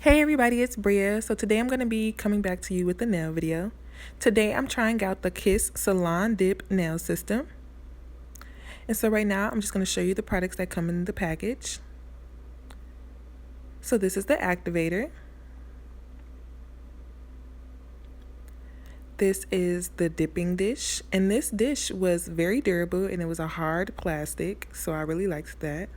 Hey everybody, it's Bria. So today I'm going to be coming back to you with a nail video. Today I'm trying out the Kiss Salon Dip nail system. And so right now I'm just going to show you the products that come in the package. So this is the Activator. This is the dipping dish. And this dish was very durable and it was a hard plastic, so I really liked that.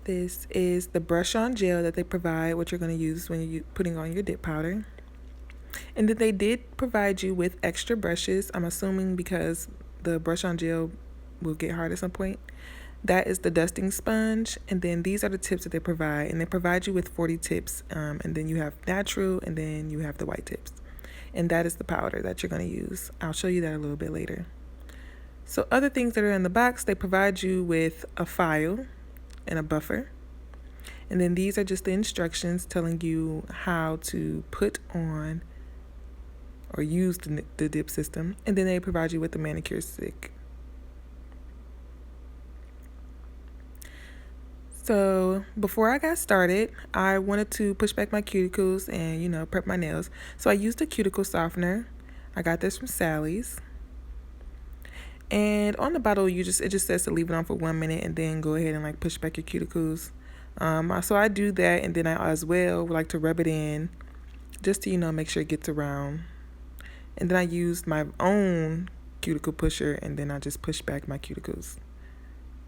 This is the brush-on gel that they provide, what you're going to use when you're putting on your dip powder. And then they did provide you with extra brushes, I'm assuming because the brush-on gel will get hard at some point. That is the dusting sponge, and then these are the tips that they provide. And they provide you with 40 tips, and then you have natural, and then you have the white tips. And that is the powder that you're going to use. I'll show you that a little bit later. So other things that are in the box, they provide you with a file and a buffer. And then these are just the instructions telling you how to put on or use the dip system. And then they provide you with the manicure stick. So before I got started, I wanted to push back my cuticles and, prep my nails. So I used a cuticle softener. I got this from Sally's. And on the bottle, it just says to leave it on for 1 minute and then go ahead and push back your cuticles. So I do that, and then I as well like to rub it in just to, make sure it gets around. And then I used my own cuticle pusher, and then I just push back my cuticles.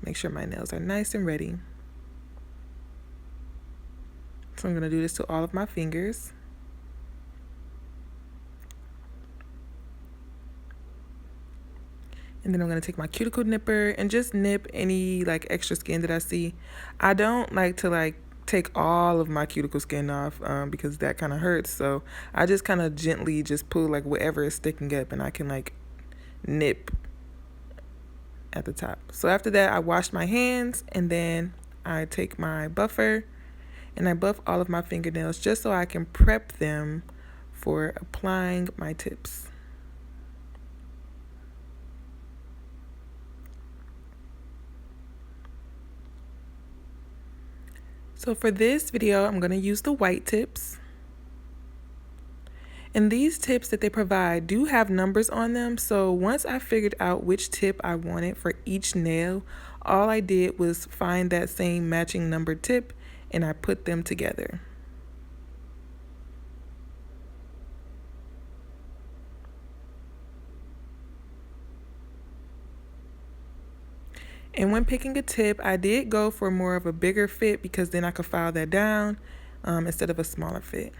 Make sure my nails are nice and ready. So I'm going to do this to all of my fingers. And then I'm going to take my cuticle nipper and just nip any extra skin that I see. I don't like to take all of my cuticle skin off because that kind of hurts. So I just kind of gently just pull whatever is sticking up, and I can nip at the top. So after that, I wash my hands, and then I take my buffer and I buff all of my fingernails just so I can prep them for applying my tips. So for this video, I'm going to use the white tips. And these tips that they provide do have numbers on them. So once I figured out which tip I wanted for each nail, all I did was find that same matching number tip and I put them together. And when picking a tip, I did go for more of a bigger fit because then I could file that down instead of a smaller fit.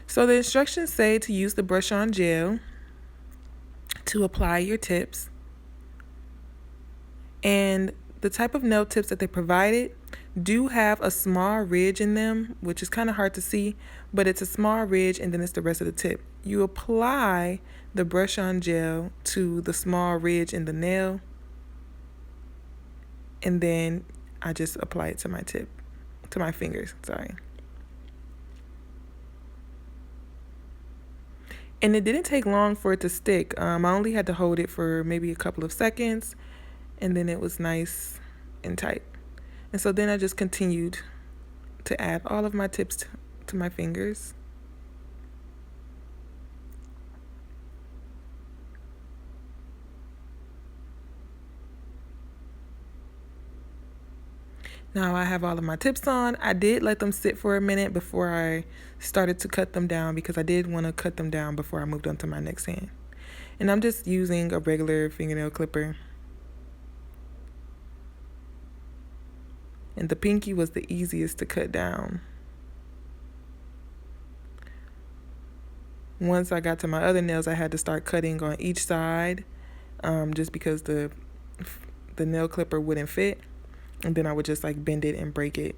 So the instructions say to use the brush-on gel to apply your tips. And the type of nail tips that they provided do have a small ridge in them, which is kind of hard to see, but it's a small ridge and then it's the rest of the tip. You apply the brush-on gel to the small ridge in the nail, and then I just apply it to my fingers, sorry. And it didn't take long for it to stick. I only had to hold it for maybe a couple of seconds, and then it was nice and tight. And so then I just continued to add all of my tips to my fingers. Now I have all of my tips on. I did let them sit for a minute before I started to cut them down because I did want to cut them down before I moved on to my next hand. And I'm just using a regular fingernail clipper. And the pinky was the easiest to cut down. Once I got to my other nails, I had to start cutting on each side just because the nail clipper wouldn't fit. And then I would just bend it and break it.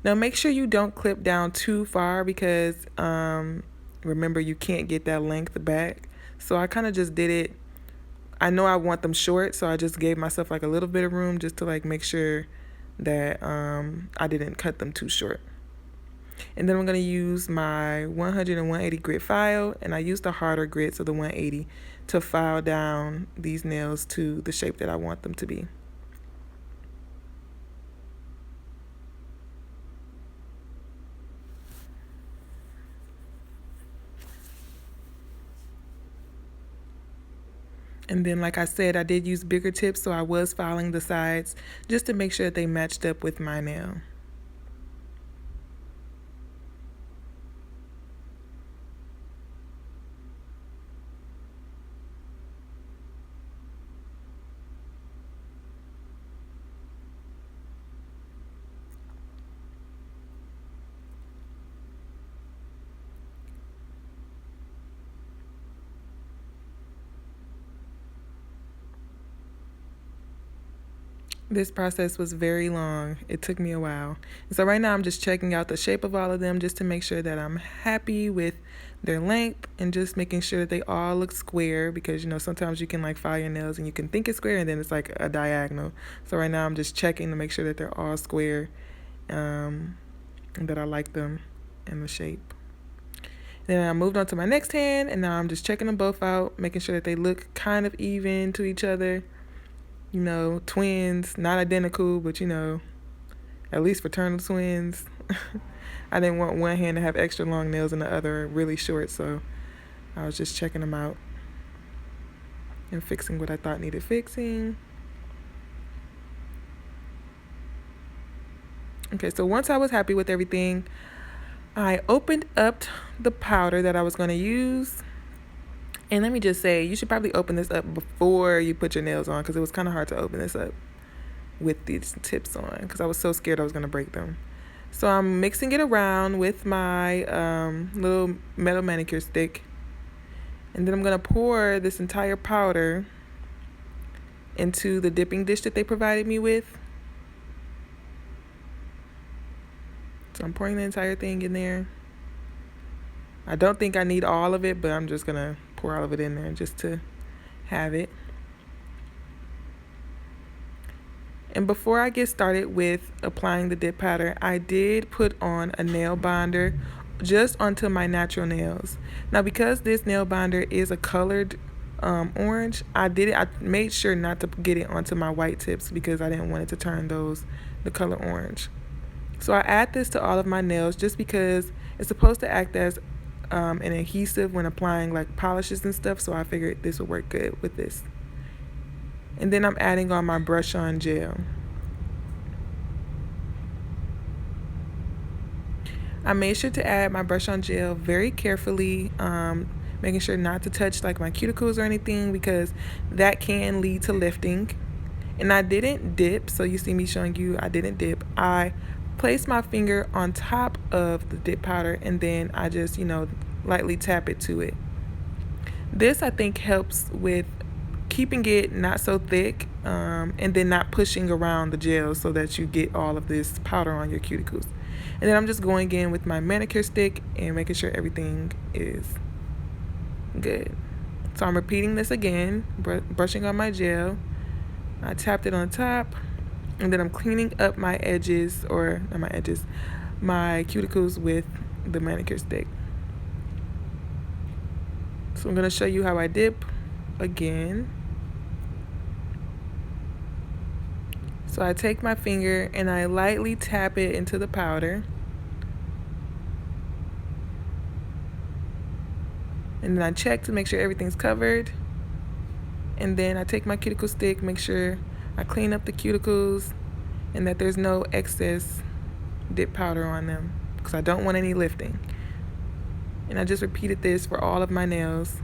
Now make sure you don't clip down too far because remember, you can't get that length back. So I kind of just did it. I know I want them short, so I just gave myself a little bit of room just to make sure that I didn't cut them too short. And then I'm going to use my 100 and 180 grit file, and I used the harder grits of the 180 to file down these nails to the shape that I want them to be. And then, like I said, I did use bigger tips, so I was filing the sides just to make sure that they matched up with my nail. This process was very long. It took me a while. So right now I'm just checking out the shape of all of them just to make sure that I'm happy with their length and just making sure that they all look square, because sometimes you can like file your nails and you can think it's square and then it's like a diagonal. So right now I'm just checking to make sure that they're all square, and that I like them in the shape. Then I moved on to my next hand, and now I'm just checking them both out, making sure that they look kind of even to each other. Twins, not identical, but at least fraternal twins. I didn't want one hand to have extra long nails and the other really short, so I was just checking them out and fixing what I thought needed fixing. Okay, so once I was happy with everything, I opened up the powder that I was going to use. And let me just say, you should probably open this up before you put your nails on, because it was kind of hard to open this up with these tips on, because I was so scared I was going to break them. So I'm mixing it around with my little metal manicure stick. And then I'm going to pour this entire powder into the dipping dish that they provided me with. So I'm pouring the entire thing in there. I don't think I need all of it, but I'm just going to pour all of it in there just to have it. And before I get started with applying the dip powder, I did put on a nail binder just onto my natural nails. Now, because this nail binder is a colored orange, I made sure not to get it onto my white tips because I didn't want it to turn the color orange. So I add this to all of my nails just because it's supposed to act as an adhesive when applying like polishes and stuff, so I figured this would work good with this. And then I'm adding on my brush-on gel. I made sure to add my brush-on gel very carefully, making sure not to touch like my cuticles or anything, because that can lead to lifting. And I didn't dip, so you see me showing you I didn't dip. I placed my finger on top of the dip powder, and then I just, lightly tap it to it. This, I think, helps with keeping it not so thick, and then not pushing around the gel so that you get all of this powder on your cuticles. And then I'm just going in with my manicure stick and making sure everything is good. So I'm repeating this again, brushing on my gel. I tapped it on top, and then I'm cleaning up my edges, or not my edges, my cuticles with the manicure stick. So I'm going to show you how I dip again. So I take my finger and I lightly tap it into the powder. And then I check to make sure everything's covered. And then I take my cuticle stick, make sure I clean up the cuticles and that there's no excess dip powder on them, because I don't want any lifting. And I just repeated this for all of my nails.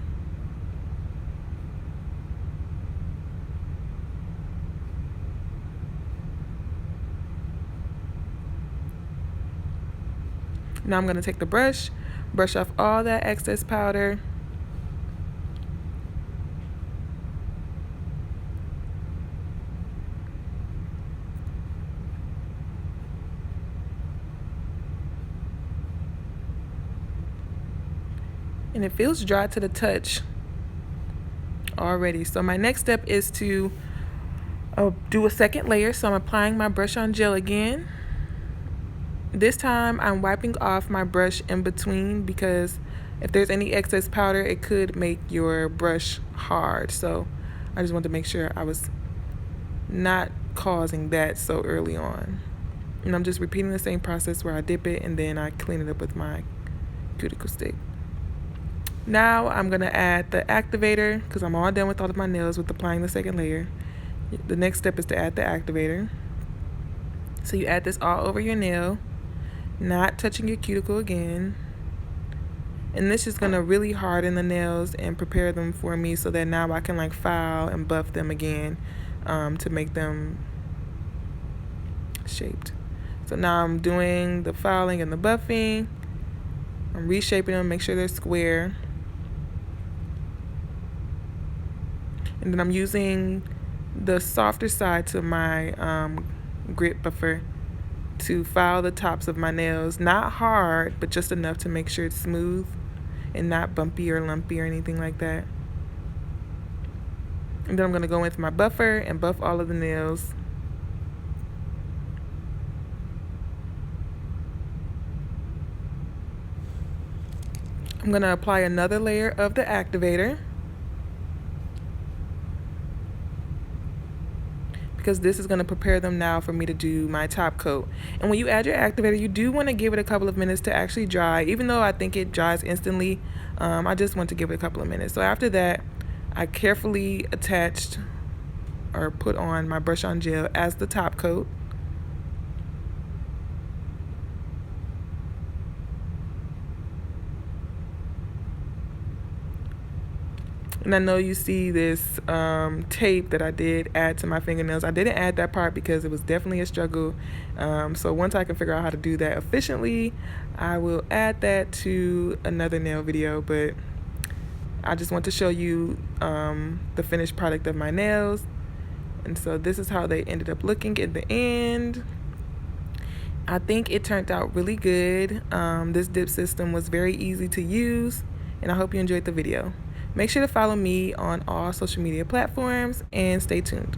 Now I'm going to take the brush off all that excess powder. And it feels dry to the touch already. So my next step is to do a second layer. So I'm applying my brush-on gel again. This time I'm wiping off my brush in between, because if there's any excess powder, it could make your brush hard. So I just wanted to make sure I was not causing that so early on. And I'm just repeating the same process where I dip it and then I clean it up with my cuticle stick. Now I'm going to add the activator because I'm all done with all of my nails with applying the second layer. The next step is to add the activator. So you add this all over your nail, not touching your cuticle again. And this is going to really harden the nails and prepare them for me so that now I can like file and buff them again to make them shaped. So now I'm doing the filing and the buffing. I'm reshaping them, make sure they're square. And then I'm using the softer side to my grit buffer to file the tops of my nails. Not hard, but just enough to make sure it's smooth and not bumpy or lumpy or anything like that. And then I'm going to go in with my buffer and buff all of the nails. I'm going to apply another layer of the activator because this is going to prepare them now for me to do my top coat. And when you add your activator, you do want to give it a couple of minutes to actually dry. Even though I think it dries instantly, I just want to give it a couple of minutes. So after that, I carefully attached or put on my brush-on gel as the top coat. And I know you see this tape that I did add to my fingernails. I didn't add that part because it was definitely a struggle. So once I can figure out how to do that efficiently, I will add that to another nail video. But I just want to show you the finished product of my nails. And so this is how they ended up looking at the end. I think it turned out really good. This dip system was very easy to use, and I hope you enjoyed the video. Make sure to follow me on all social media platforms and stay tuned.